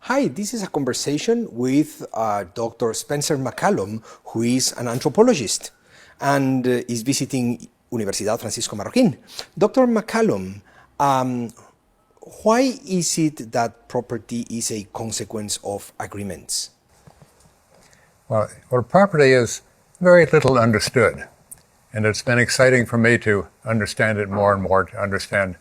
Hi, this is a conversation with Dr. Spencer MacCallum, who is an anthropologist and is visiting Universidad Francisco Marroquín. Dr. MacCallum, why is it that property is a consequence of agreements? Well, property is very little understood, and it's been exciting for me to understand it more and more, to understand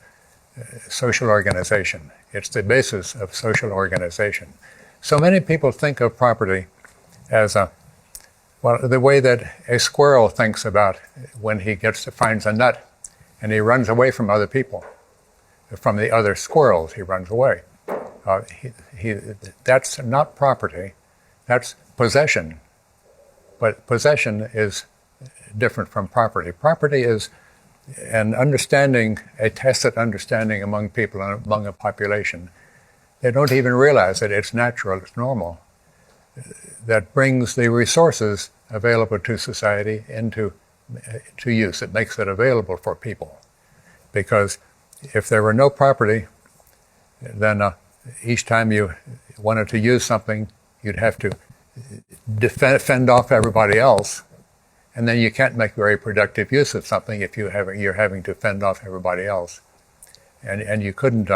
social organization. It's the basis of social organization. So many people think of property as the way that a squirrel thinks about when he finds a nut and he runs away from other people. From the other squirrels, he runs away. That's not property, that's possession. But possession is different from property. Property is an understanding, a tacit understanding among people and among a population. They don't even realize that it's natural, it's normal, that brings the resources available to society into use. It makes it available for people. Because if there were no property, then each time you wanted to use something, you'd have to fend off everybody else. And then you can't make very productive use of something if you're having to fend off everybody else. And you couldn't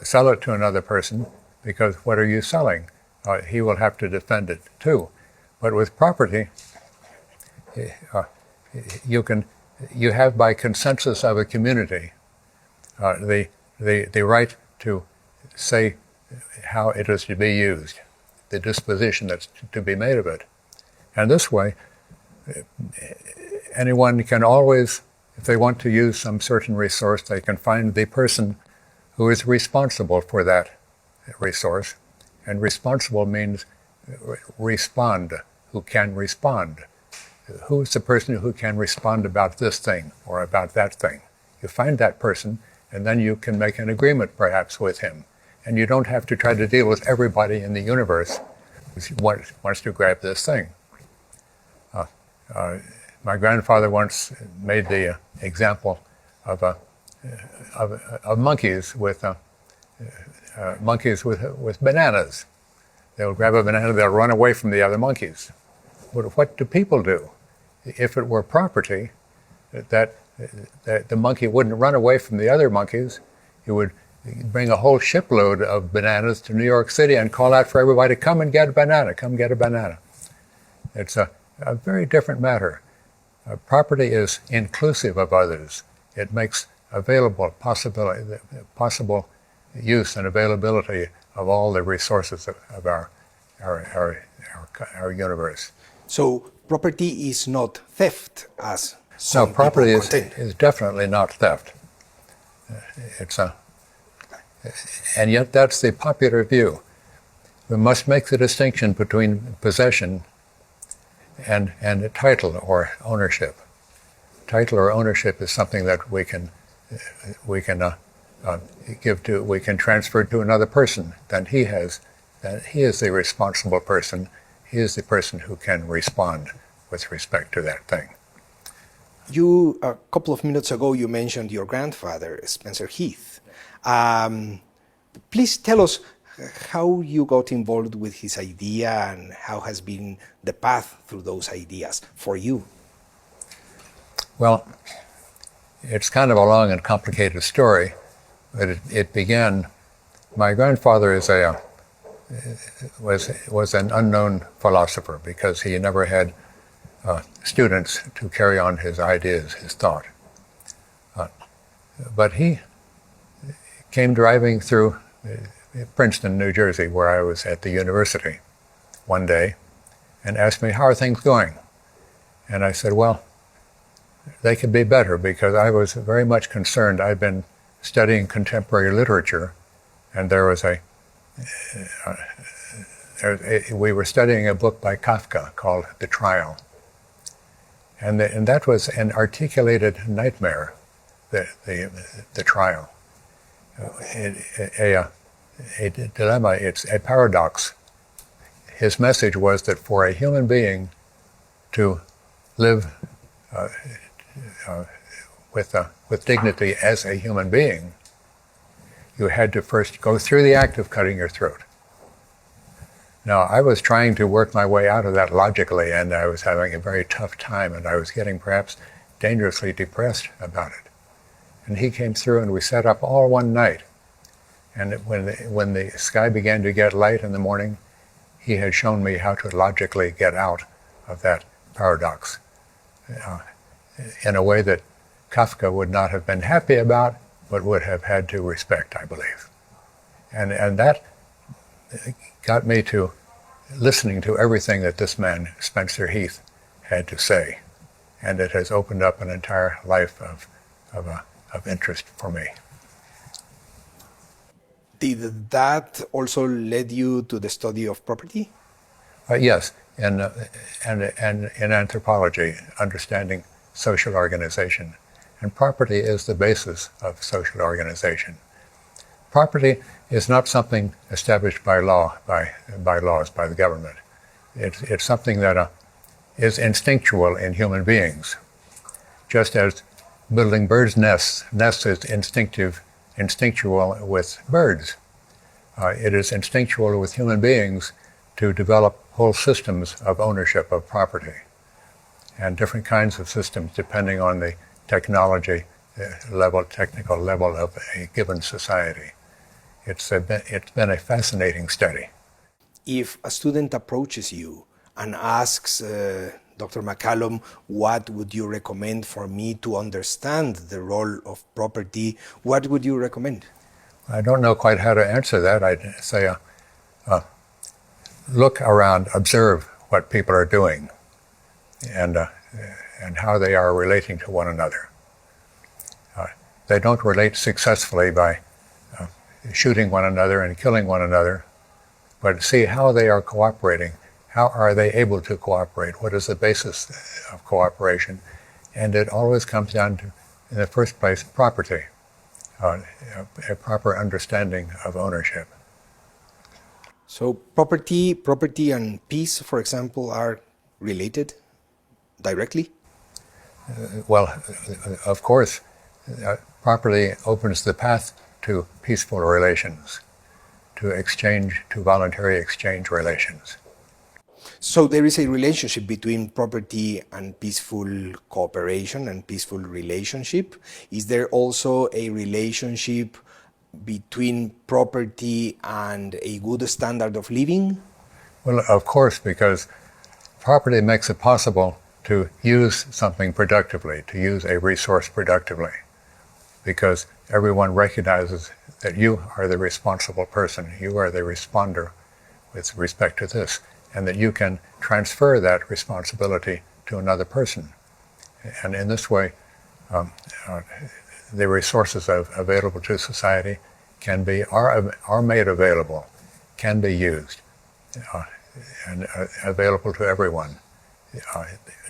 sell it to another person because what are you selling? He will have to defend it too. But with property, you have by consensus of a community the right to say how it is to be used, the disposition that's to be made of it. And this way, anyone can always, if they want to use some certain resource, they can find the person who is responsible for that resource. And responsible means respond, who can respond. Who's the person who can respond about this thing or about that thing? You find that person, and then you can make an agreement perhaps with him. And you don't have to try to deal with everybody in the universe who wants to grab this thing. My grandfather once made the example of monkeys with bananas. They'll grab a banana, they'll run away from the other monkeys. What do people do? If it were property, that the monkey wouldn't run away from the other monkeys. He would bring a whole shipload of bananas to New York City and call out for everybody, come and get a banana, come get a banana. It's a very different matter. Property is inclusive of others. It makes available possible use and availability of all the resources of our universe. So property is not theft, as some No, property people is definitely not theft. And yet that's the popular view. We must make the distinction between possession and title or ownership. Title or ownership is something that we can transfer to another person. Then he is the responsible person. He is the person who can respond with respect to that thing. You, a couple of minutes ago, you mentioned your grandfather, Spencer Heath. Please tell us how you got involved with his idea and how has been the path through those ideas for you. Well, it's kind of a long and complicated story, but it began. My grandfather was an unknown philosopher because he never had students to carry on his ideas, his thought. But he came driving through Princeton, New Jersey, where I was at the university one day, and asked me, how are things going? And I said, well, they could be better, because I was very much concerned. I'd been studying contemporary literature, and we were studying a book by Kafka called The Trial. And that was an articulated nightmare, the trial. A dilemma, it's a paradox. His message was that for a human being to live with dignity as a human being, you had to first go through the act of cutting your throat. Now, I was trying to work my way out of that logically, and I was having a very tough time, and I was getting perhaps dangerously depressed about it. And he came through, and we sat up all one night. And when the sky began to get light in the morning, he had shown me how to logically get out of that paradox in a way that Kafka would not have been happy about, but would have had to respect, I believe. And that got me to listening to everything that this man, Spencer Heath, had to say. And it has opened up an entire life of interest for me. Did that also lead you to the study of property? Yes, and in anthropology, understanding social organization. And property is the basis of social organization. Property is not something established by law, by laws, by the government. It's something that is instinctual in human beings. Just as building birds' nests is instinctual with birds. It is instinctual with human beings to develop whole systems of ownership of property, and different kinds of systems depending on the technology technical level of a given society. It's been a fascinating study. If a student approaches you and asks Dr. MacCallum, what would you recommend for me to understand the role of property, what would you recommend? I don't know quite how to answer that. I'd say look around, observe what people are doing and how they are relating to one another. They don't relate successfully by shooting one another and killing one another, but see how they are cooperating. How are they able to cooperate? What is the basis of cooperation? And it always comes down to, in the first place, property, a proper understanding of ownership. So property and peace, for example, are related directly? Well, of course, property opens the path to peaceful relations, to voluntary exchange relations. So there is a relationship between property and peaceful cooperation and peaceful relationship. Is there also a relationship between property and a good standard of living? Well, of course, because property makes it possible to use something productively, to use a resource productively, because everyone recognizes that you are the responsible person, you are the responder with respect to this, and that you can transfer that responsibility to another person. And in this way, the resources available to society are made available, can be used, and available to everyone,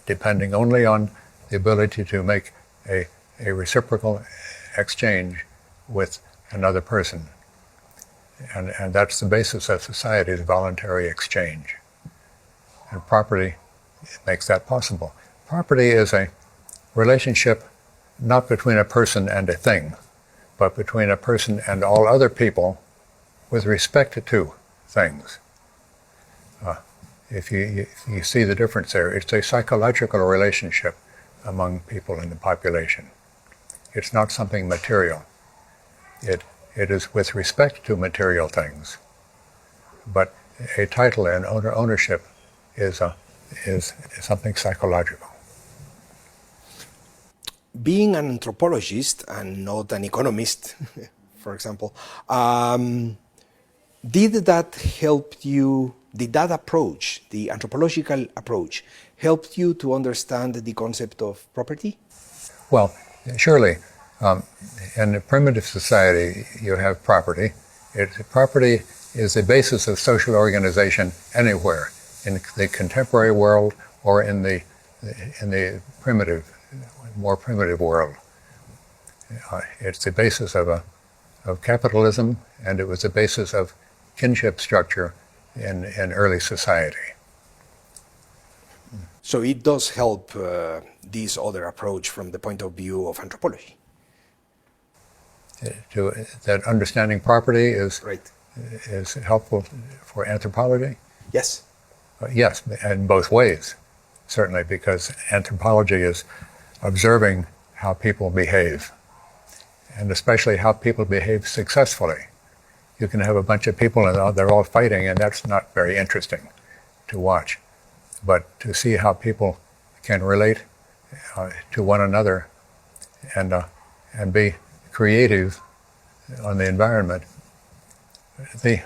depending only on the ability to make a reciprocal exchange with another person. And that's the basis of society's voluntary exchange. And property makes that possible. Property is a relationship not between a person and a thing, but between a person and all other people with respect to things. If you see the difference there, it's a psychological relationship among people in the population. It's not something material. It is with respect to material things. But a title and ownership is something psychological. Being an anthropologist and not an economist, for example, did that approach, the anthropological approach, help you to understand the concept of property? Well, surely. In a primitive society, you have property. Property is the basis of social organization anywhere, in the contemporary world or in the more primitive world. It's the basis of capitalism, and it was the basis of kinship structure in early society. So it does help this other approach from the point of view of anthropology. That understanding property is Right. is helpful for anthropology. Yes. Yes, in both ways, certainly, because anthropology is observing how people behave, and especially how people behave successfully. You can have a bunch of people and they're all fighting, and that's not very interesting to watch. But to see how people can relate to one another and be creative on the environment, the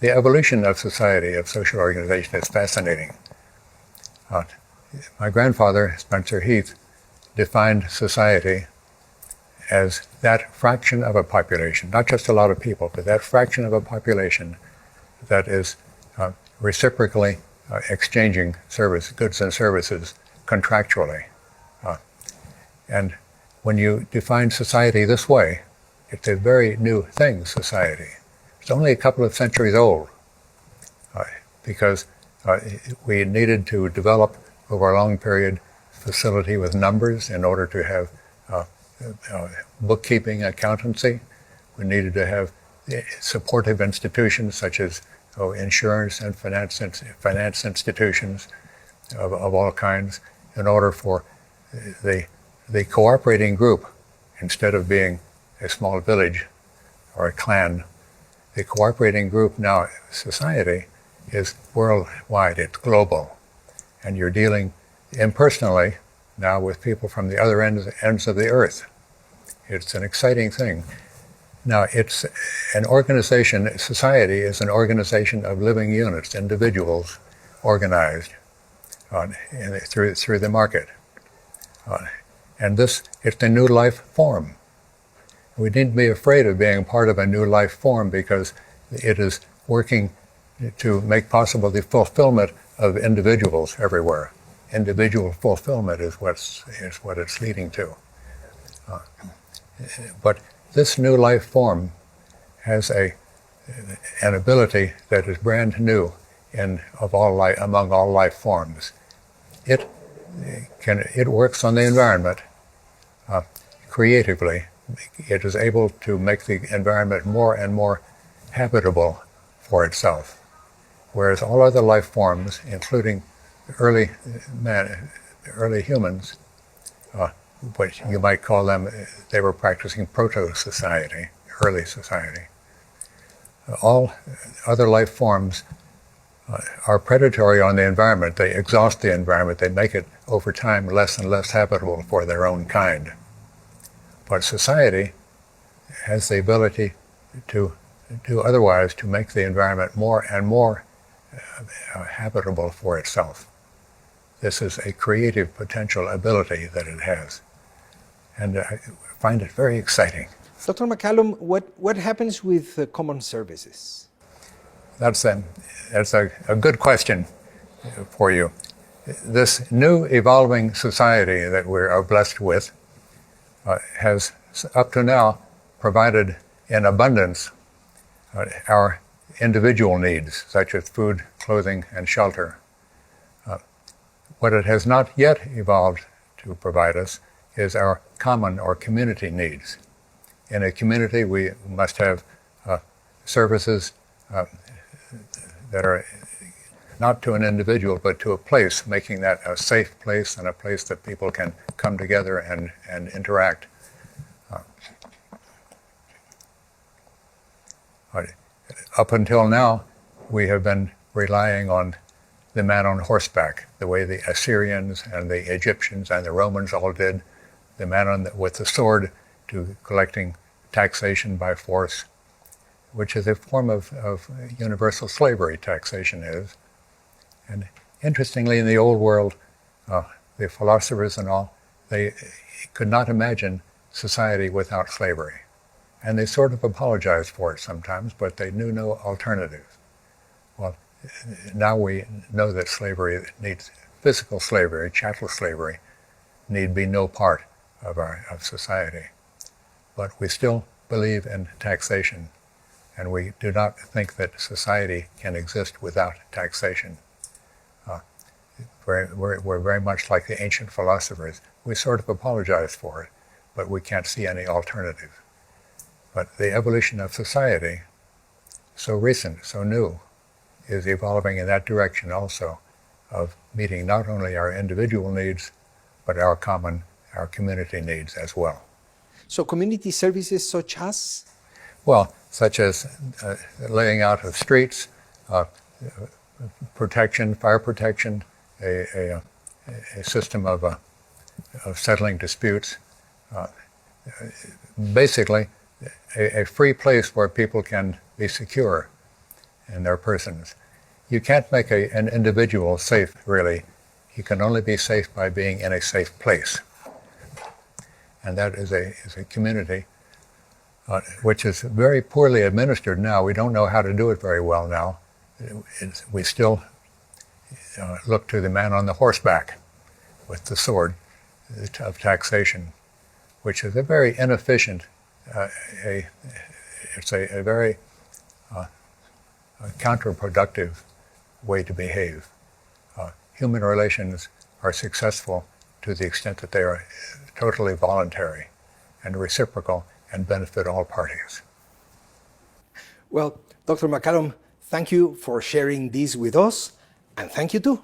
evolution of society, of social organization, is fascinating. My grandfather, Spencer Heath, defined society as that fraction of a population, not just a lot of people, but that fraction of a population that is reciprocally exchanging goods and services contractually. And when you define society this way, it's a very new thing, society. It's only a couple of centuries old because we needed to develop over a long period facility with numbers in order to have bookkeeping, accountancy. We needed to have supportive institutions such as insurance and finance institutions of all kinds in order for the cooperating group, instead of being a small village or a clan, the cooperating group now, society, is worldwide, it's global. And you're dealing impersonally now with people from the other ends of the earth. It's an exciting thing. Now, it's an organization, society is an organization of living units, individuals organized through the market. And this, it's a new life form. We needn't be afraid of being part of a new life form because it is working to make possible the fulfillment of individuals everywhere. Individual fulfillment is what it's leading to. But this new life form has an ability that is brand new among all life forms. It works on the environment creatively. It is able to make the environment more and more habitable for itself, whereas all other life forms, including early humans, what you might call them, they were practicing proto-society, early society. All other life forms are predatory on the environment. They exhaust the environment. They make it, over time, less and less habitable for their own kind. But society has the ability to do otherwise, to make the environment more and more habitable for itself. This is a creative potential ability that it has. And I find it very exciting. Dr. MacCallum, what happens with common services? That's a good question for you. This new evolving society that we are blessed with has up to now provided in abundance our individual needs, such as food, clothing, and shelter. What it has not yet evolved to provide us is our common or community needs. In a community, we must have services that are not to an individual, but to a place, making that a safe place and a place that people can come together and interact. Up until now, we have been relying on the man on horseback, the way the Assyrians and the Egyptians and the Romans all did, the man with the sword to collecting taxation by force, which is a form of universal slavery, taxation is. And interestingly, in the old world, the philosophers and all, they could not imagine society without slavery. And they sort of apologized for it sometimes, but they knew no alternative. Well, now we know that slavery needs, physical slavery, chattel slavery, need be no part of society. But we still believe in taxation, and we do not think that society can exist without taxation. We're very much like the ancient philosophers. We sort of apologize for it, but we can't see any alternative. But the evolution of society, so recent, so new, is evolving in that direction also, of meeting not only our individual needs, but our community needs as well. So community services such as? Well, such as laying out of streets, protection, fire protection, a system of settling disputes. Basically, a free place where people can be secure in their persons. You can't make an individual safe, really. He can only be safe by being in a safe place. And that is a community which is very poorly administered now. We don't know how to do it very well now. We still look to the man on the horseback with the sword of taxation, which is a very inefficient, it's a very counterproductive way to behave. Human relations are successful to the extent that they are totally voluntary and reciprocal and benefit all parties. Well, Dr. MacCallum, thank you for sharing this with us, and thank you too.